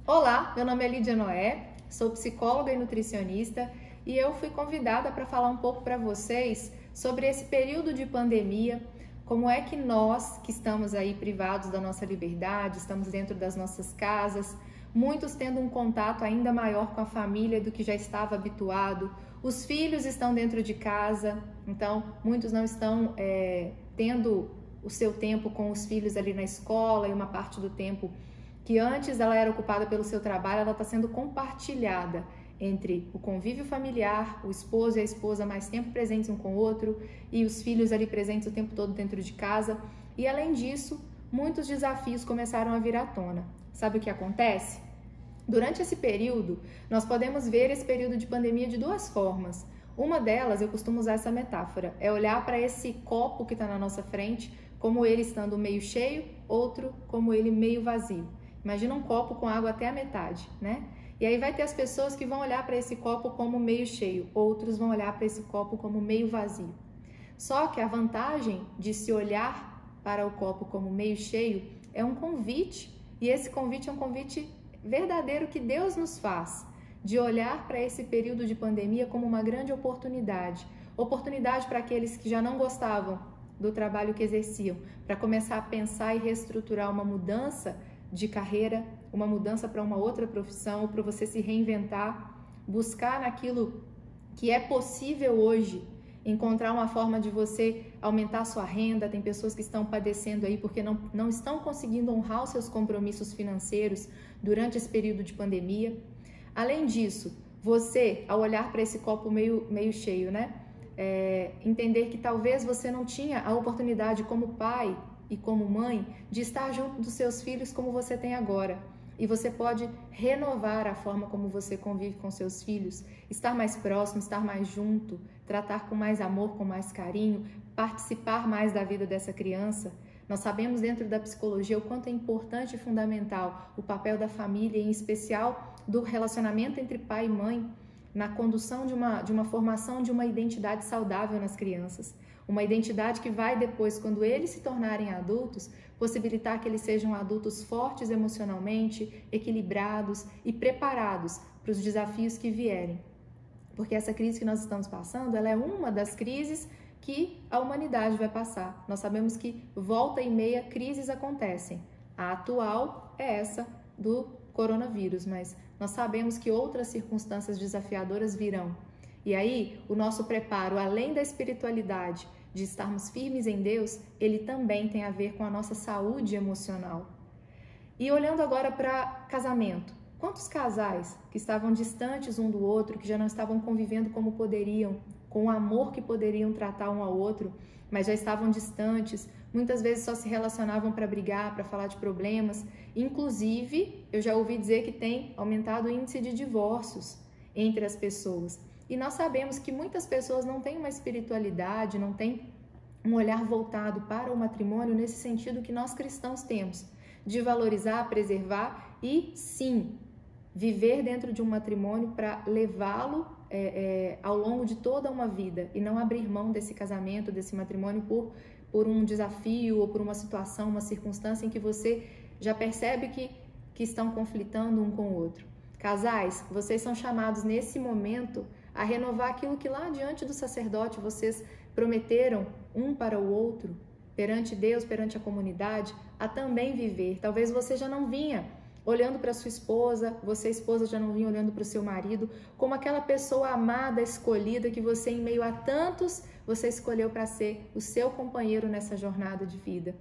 Olá, meu nome é Lídia Noé, sou psicóloga e nutricionista e eu fui convidada para falar um pouco para vocês sobre esse período de pandemia, como é que nós que estamos aí privados da nossa liberdade, estamos dentro das nossas casas, muitos tendo um contato ainda maior com a família do que já estava habituado, os filhos estão dentro de casa, então muitos não estão tendo o seu tempo com os filhos ali na escola e uma parte do tempo que antes ela era ocupada pelo seu trabalho, ela está sendo compartilhada entre o convívio familiar, o esposo e a esposa mais tempo presentes um com o outro e os filhos ali presentes o tempo todo dentro de casa. E além disso, muitos desafios começaram a vir à tona. Sabe o que acontece? Durante esse período, nós podemos ver esse período de pandemia de duas formas. Uma delas, eu costumo usar essa metáfora, é olhar para esse copo que está na nossa frente, como ele estando meio cheio, outro como ele meio vazio. Imagina um copo com água até a metade, né? E aí vai ter as pessoas que vão olhar para esse copo como meio cheio, outros vão olhar para esse copo como meio vazio. Só que a vantagem de se olhar para o copo como meio cheio é um convite, e esse convite é um convite verdadeiro que Deus nos faz, de olhar para esse período de pandemia como uma grande oportunidade. Oportunidade para aqueles que já não gostavam do trabalho que exerciam, para começar a pensar e reestruturar uma mudança de carreira, uma mudança para uma outra profissão, para você se reinventar, buscar naquilo que é possível hoje, encontrar uma forma de você aumentar a sua renda. Tem pessoas que estão padecendo aí porque não estão conseguindo honrar os seus compromissos financeiros durante esse período de pandemia. Além disso, você, ao olhar para esse copo meio cheio, né? Entender que talvez você não tinha a oportunidade como pai e como mãe, de estar junto dos seus filhos como você tem agora. E você pode renovar a forma como você convive com seus filhos, estar mais próximo, estar mais junto, tratar com mais amor, com mais carinho, participar mais da vida dessa criança. Nós sabemos dentro da psicologia o quanto é importante e fundamental o papel da família, em especial do relacionamento entre pai e mãe, na condução de uma formação de uma identidade saudável nas crianças. Uma identidade que vai depois, quando eles se tornarem adultos, possibilitar que eles sejam adultos fortes emocionalmente, equilibrados e preparados para os desafios que vierem. Porque essa crise que nós estamos passando, ela é uma das crises que a humanidade vai passar. Nós sabemos que volta e meia crises acontecem. A atual é essa do coronavírus, mas nós sabemos que outras circunstâncias desafiadoras virão. E aí, o nosso preparo, além da espiritualidade, de estarmos firmes em Deus, ele também tem a ver com a nossa saúde emocional. E olhando agora para casamento, quantos casais que estavam distantes um do outro, que já não estavam convivendo como poderiam, com o amor que poderiam tratar um ao outro, mas já estavam distantes, muitas vezes só se relacionavam para brigar, para falar de problemas. Inclusive, eu já ouvi dizer que tem aumentado o índice de divórcios entre as pessoas. E nós sabemos que muitas pessoas não têm uma espiritualidade, não têm um olhar voltado para o matrimônio nesse sentido que nós cristãos temos, de valorizar, preservar e, sim, viver dentro de um matrimônio para levá-lo ao longo de toda uma vida e não abrir mão desse casamento, desse matrimônio por um desafio ou por uma situação, uma circunstância em que você já percebe que estão conflitando um com o outro. Casais, vocês são chamados nesse momento a renovar aquilo que lá diante do sacerdote vocês prometeram um para o outro, perante Deus, perante a comunidade, a também viver. Talvez você já não vinha olhando para sua esposa, você esposa já não vinha olhando para o seu marido, como aquela pessoa amada, escolhida, que você em meio a tantos, você escolheu para ser o seu companheiro nessa jornada de vida.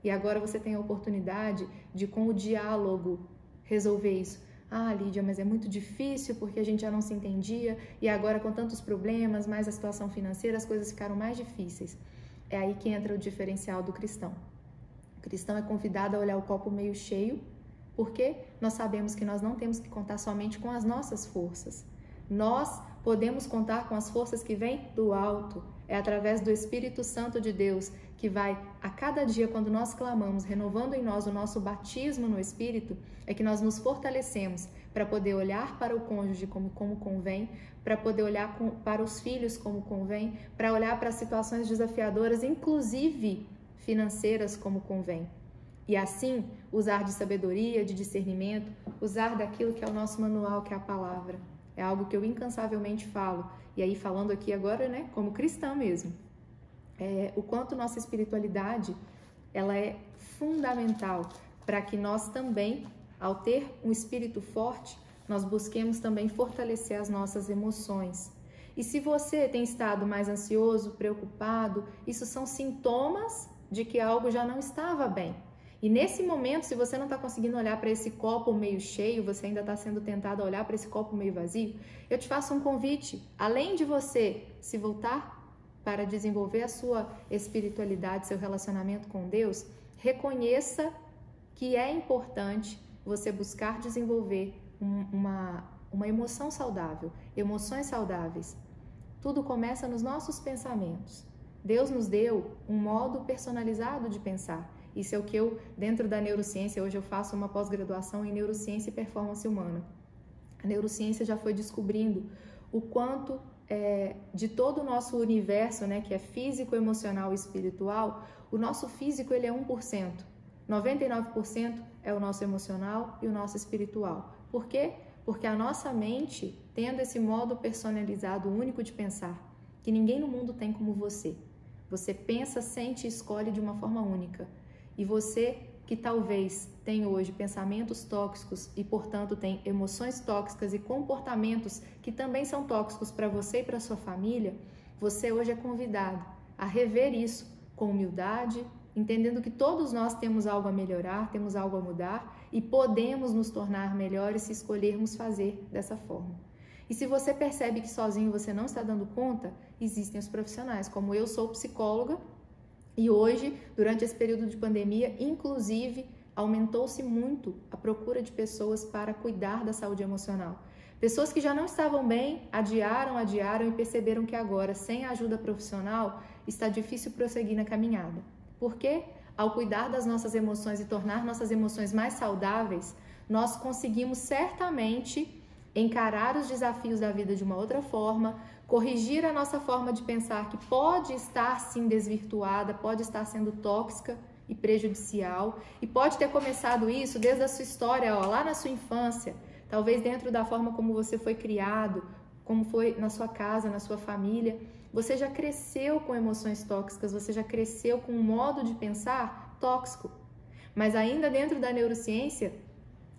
E agora você tem a oportunidade de, com o diálogo, resolver isso. Ah, Lídia, mas é muito difícil porque a gente já não se entendia e agora com tantos problemas, mais a situação financeira, as coisas ficaram mais difíceis. É aí que entra o diferencial do cristão. O cristão é convidado a olhar o copo meio cheio, porque nós sabemos que nós não temos que contar somente com as nossas forças. Nós podemos contar com as forças que vêm do alto. É através do Espírito Santo de Deus que vai, a cada dia, quando nós clamamos, renovando em nós o nosso batismo no Espírito, é que nós nos fortalecemos para poder olhar para o cônjuge como convém, para poder olhar para os filhos como convém, para olhar para as situações desafiadoras, inclusive financeiras, como convém. e assim usar de sabedoria, de discernimento, usar daquilo que é o nosso manual, que é a palavra. É algo que eu incansavelmente falo, e aí falando aqui agora, né, como cristã mesmo, o quanto nossa espiritualidade, ela é fundamental para que nós também, ao ter um espírito forte, nós busquemos também fortalecer as nossas emoções. E se você tem estado mais ansioso, preocupado, isso são sintomas de que algo já não estava bem. E nesse momento, se você não está conseguindo olhar para esse copo meio cheio, você ainda está sendo tentado a olhar para esse copo meio vazio, eu te faço um convite. Além de você se voltar para desenvolver a sua espiritualidade, seu relacionamento com Deus, reconheça que é importante você buscar desenvolver uma emoção saudável, emoções saudáveis. Tudo começa nos nossos pensamentos. Deus nos deu um modo personalizado de pensar. Isso é o que eu, dentro da neurociência, hoje eu faço uma pós-graduação em neurociência e performance humana. A neurociência já foi descobrindo o quanto de todo o nosso universo, né, que é físico, emocional e espiritual, o nosso físico ele é 1%. 99% é o nosso emocional e o nosso espiritual. Por quê? Porque a nossa mente, tendo esse modo personalizado único de pensar, que ninguém no mundo tem como você. Você pensa, sente e escolhe de uma forma única. E você que talvez tem hoje pensamentos tóxicos e, portanto, tem emoções tóxicas e comportamentos que também são tóxicos para você e para sua família, você hoje é convidado a rever isso com humildade, entendendo que todos nós temos algo a melhorar, temos algo a mudar e podemos nos tornar melhores se escolhermos fazer dessa forma. E se você percebe que sozinho você não está dando conta, existem os profissionais, como eu sou psicóloga. E hoje, durante esse período de pandemia, inclusive, aumentou-se muito a procura de pessoas para cuidar da saúde emocional. Pessoas que já não estavam bem, adiaram e perceberam que agora, sem a ajuda profissional, está difícil prosseguir na caminhada. Por quê? Ao cuidar das nossas emoções e tornar nossas emoções mais saudáveis, nós conseguimos certamente encarar os desafios da vida de uma outra forma, corrigir a nossa forma de pensar que pode estar sim desvirtuada, pode estar sendo tóxica e prejudicial, e pode ter começado isso desde a sua história, lá na sua infância, talvez dentro da forma como você foi criado, como foi na sua casa, na sua família. Você já cresceu com emoções tóxicas, você já cresceu com um modo de pensar tóxico. Mas ainda dentro da neurociência,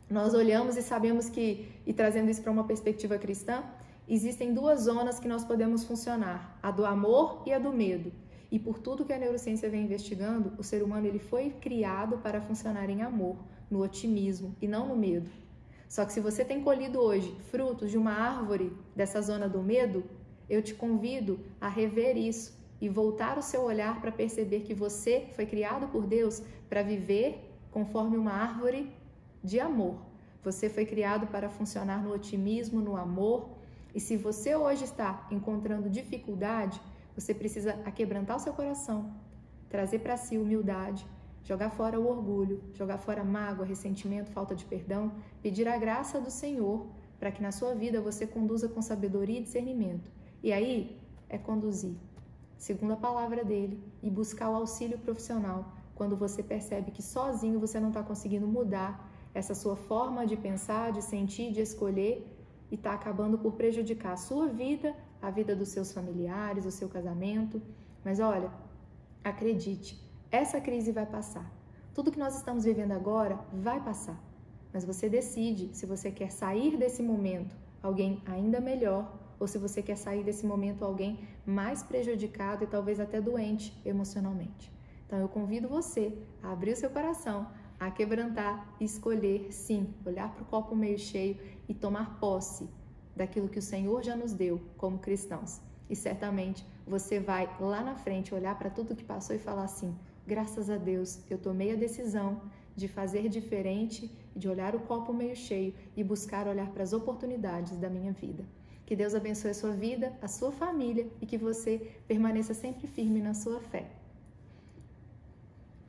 nós olhamos e sabemos que, e trazendo isso para uma perspectiva cristã, existem duas zonas que nós podemos funcionar, a do amor e a do medo. E por tudo que a neurociência vem investigando, o ser humano ele foi criado para funcionar em amor, no otimismo e não no medo. Só que se você tem colhido hoje frutos de uma árvore dessa zona do medo, eu te convido a rever isso e voltar o seu olhar para perceber que você foi criado por Deus para viver conforme uma árvore de amor. Você foi criado para funcionar no otimismo, no amor. E se você hoje está encontrando dificuldade, você precisa aquebrantar o seu coração, trazer para si humildade, jogar fora o orgulho, jogar fora mágoa, ressentimento, falta de perdão, pedir a graça do Senhor para que na sua vida você conduza com sabedoria e discernimento. E aí é conduzir, segundo a palavra dele, e buscar o auxílio profissional quando você percebe que sozinho você não está conseguindo mudar essa sua forma de pensar, de sentir, de escolher e está acabando por prejudicar a sua vida, a vida dos seus familiares, o seu casamento. Mas olha, acredite, essa crise vai passar. Tudo que nós estamos vivendo agora vai passar. Mas você decide se você quer sair desse momento alguém ainda melhor ou se você quer sair desse momento alguém mais prejudicado e talvez até doente emocionalmente. Então eu convido você a abrir o seu coração, a quebrantar e escolher, sim, olhar para o copo meio cheio e tomar posse daquilo que o Senhor já nos deu como cristãos. E certamente você vai lá na frente olhar para tudo que passou e falar assim: graças a Deus, eu tomei a decisão de fazer diferente, de olhar o copo meio cheio e buscar olhar para as oportunidades da minha vida. Que Deus abençoe a sua vida, a sua família e que você permaneça sempre firme na sua fé.